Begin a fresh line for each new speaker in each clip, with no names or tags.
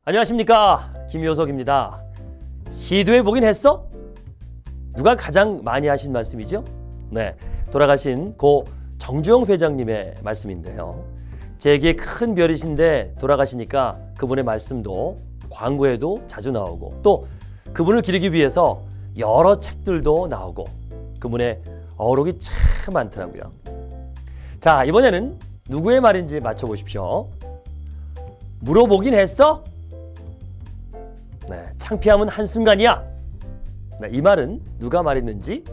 안녕하십니까, 김효석입니다. 시도해보긴 했어? 누가 가장 많이 하신 말씀이죠? 네, 돌아가신 고 정주영 회장님의 말씀인데요. 제게 큰 별이신데 돌아가시니까 그분의 말씀도 광고에도 자주 나오고, 또 그분을 기리기 위해서 여러 책들도 나오고, 그분의 어록이 참 많더라고요. 자, 이번에는 누구의 말인지 맞춰보십시오. 물어보긴 했어? 네, 창피함은 한순간이야. 네, 이 말은 누가 말했는지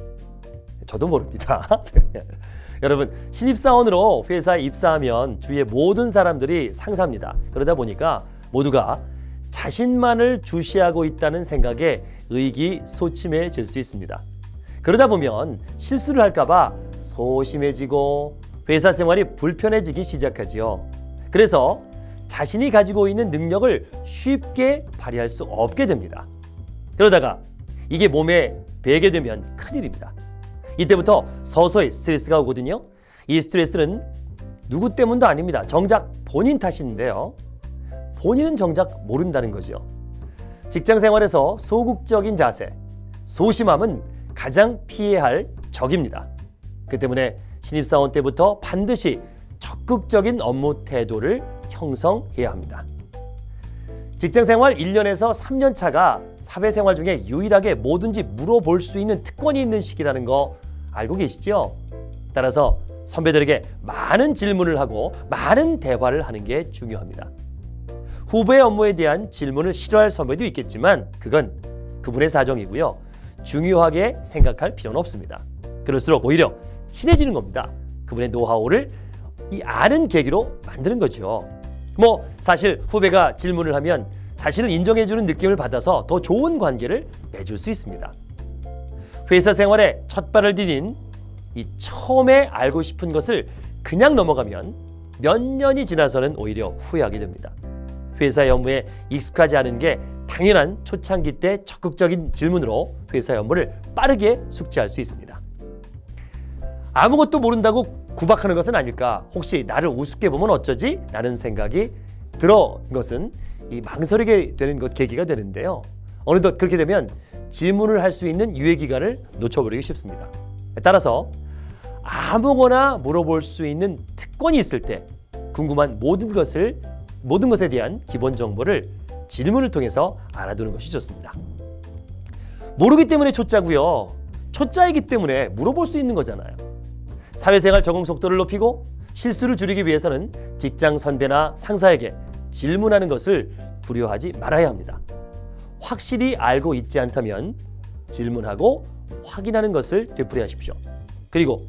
저도 모릅니다. 여러분, 신입사원으로 회사에 입사하면 주위의 모든 사람들이 상사입니다. 그러다 보니까 모두가 자신만을 주시하고 있다는 생각에 의기소침해질 수 있습니다. 그러다 보면 실수를 할까봐 소심해지고 회사 생활이 불편해지기 시작하지요. 그래서 자신이 가지고 있는 능력을 쉽게 발휘할 수 없게 됩니다. 그러다가 이게 몸에 배게 되면 큰일입니다. 이때부터 서서히 스트레스가 오거든요. 이 스트레스는 누구 때문도 아닙니다. 정작 본인 탓인데요. 본인은 정작 모른다는 거죠. 직장 생활에서 소극적인 자세, 소심함은 가장 피해야 할 적입니다. 그 때문에 신입사원 때부터 반드시 적극적인 업무 태도를 형성해야 합니다. 직장생활 1년에서 3년 차가 사회생활 중에 유일하게 뭐든지 물어볼 수 있는 특권이 있는 시기라는 거 알고 계시죠? 따라서 선배들에게 많은 질문을 하고 많은 대화를 하는 게 중요합니다. 후배의 업무에 대한 질문을 싫어할 선배도 있겠지만 그건 그분의 사정이고요. 중요하게 생각할 필요는 없습니다. 그럴수록 오히려 친해지는 겁니다. 그분의 노하우를 아는 계기로 만드는 거죠. 사실 후배가 질문을 하면 자신을 인정해주는 느낌을 받아서 더 좋은 관계를 맺을 수 있습니다. 회사 생활에 첫 발을 디딘 이 처음에 알고 싶은 것을 그냥 넘어가면 몇 년이 지나서는 오히려 후회하게 됩니다. 회사의 업무에 익숙하지 않은 게 당연한 초창기 때 적극적인 질문으로 회사의 업무를 빠르게 숙지할 수 있습니다. 아무것도 모른다고 구박하는 것은 아닐까, 혹시 나를 우습게 보면 어쩌지? 라는 생각이 들어 것은 이 망설이게 되는 것 계기가 되는데요. 어느덧 그렇게 되면 질문을 할 수 있는 유예 기간을 놓쳐버리기 쉽습니다. 따라서 아무거나 물어볼 수 있는 특권이 있을 때 궁금한 모든 것에 대한 기본 정보를 질문을 통해서 알아두는 것이 좋습니다. 모르기 때문에 초짜고요. 초짜이기 때문에 물어볼 수 있는 거잖아요. 사회생활 적응 속도를 높이고 실수를 줄이기 위해서는 직장 선배나 상사에게 질문하는 것을 두려워하지 말아야 합니다. 확실히 알고 있지 않다면 질문하고 확인하는 것을 되풀이하십시오. 그리고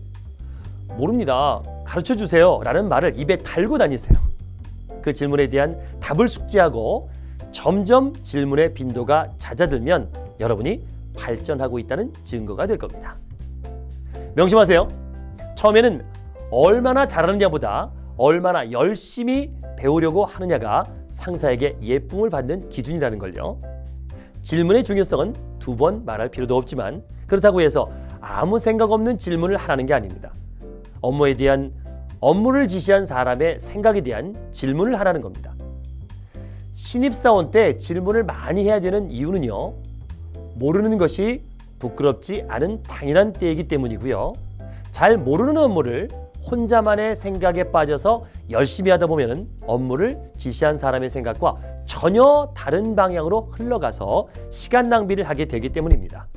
모릅니다, 가르쳐 주세요 라는 말을 입에 달고 다니세요. 그 질문에 대한 답을 숙지하고 점점 질문의 빈도가 잦아들면 여러분이 발전하고 있다는 증거가 될 겁니다. 명심하세요. 처음에는 얼마나 잘하느냐보다 얼마나 열심히 배우려고 하느냐가 상사에게 예쁨을 받는 기준이라는 걸요. 질문의 중요성은 두 번 말할 필요도 없지만 그렇다고 해서 아무 생각 없는 질문을 하라는 게 아닙니다. 업무를 지시한 사람의 생각에 대한 질문을 하라는 겁니다. 신입사원 때 질문을 많이 해야 되는 이유는요. 모르는 것이 부끄럽지 않은 당연한 때이기 때문이고요. 잘 모르는 업무를 혼자만의 생각에 빠져서 열심히 하다 보면 업무를 지시한 사람의 생각과 전혀 다른 방향으로 흘러가서 시간 낭비를 하게 되기 때문입니다.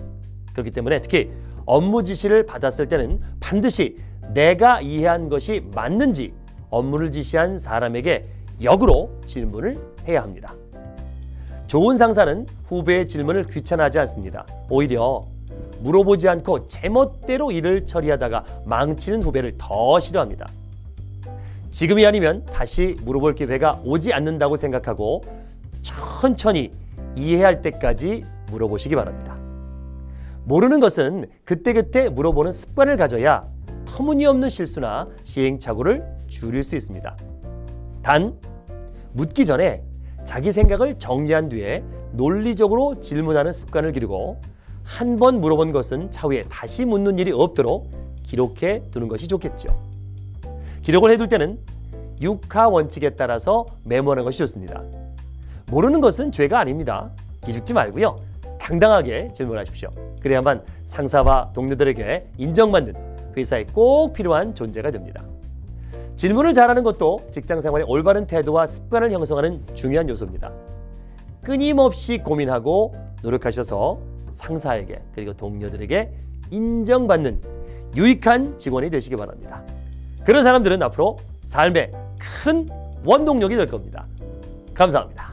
그렇기 때문에 특히 업무 지시를 받았을 때는 반드시 내가 이해한 것이 맞는지 업무를 지시한 사람에게 역으로 질문을 해야 합니다. 좋은 상사는 후배의 질문을 귀찮아하지 않습니다. 오히려 물어보지 않고 제멋대로 일을 처리하다가 망치는 후배를 더 싫어합니다. 지금이 아니면 다시 물어볼 기회가 오지 않는다고 생각하고 천천히 이해할 때까지 물어보시기 바랍니다. 모르는 것은 그때그때 물어보는 습관을 가져야 터무니없는 실수나 시행착오를 줄일 수 있습니다. 단, 묻기 전에 자기 생각을 정리한 뒤에 논리적으로 질문하는 습관을 기르고 한 번 물어본 것은 차후에 다시 묻는 일이 없도록 기록해 두는 것이 좋겠죠. 기록을 해둘 때는 6하 원칙에 따라서 메모하는 것이 좋습니다. 모르는 것은 죄가 아닙니다. 기죽지 말고요. 당당하게 질문하십시오. 그래야만 상사와 동료들에게 인정받는 회사에 꼭 필요한 존재가 됩니다. 질문을 잘하는 것도 직장생활의 올바른 태도와 습관을 형성하는 중요한 요소입니다. 끊임없이 고민하고 노력하셔서 상사에게 그리고 동료들에게 인정받는 유익한 직원이 되시기 바랍니다. 그런 사람들은 앞으로 삶의 큰 원동력이 될 겁니다. 감사합니다.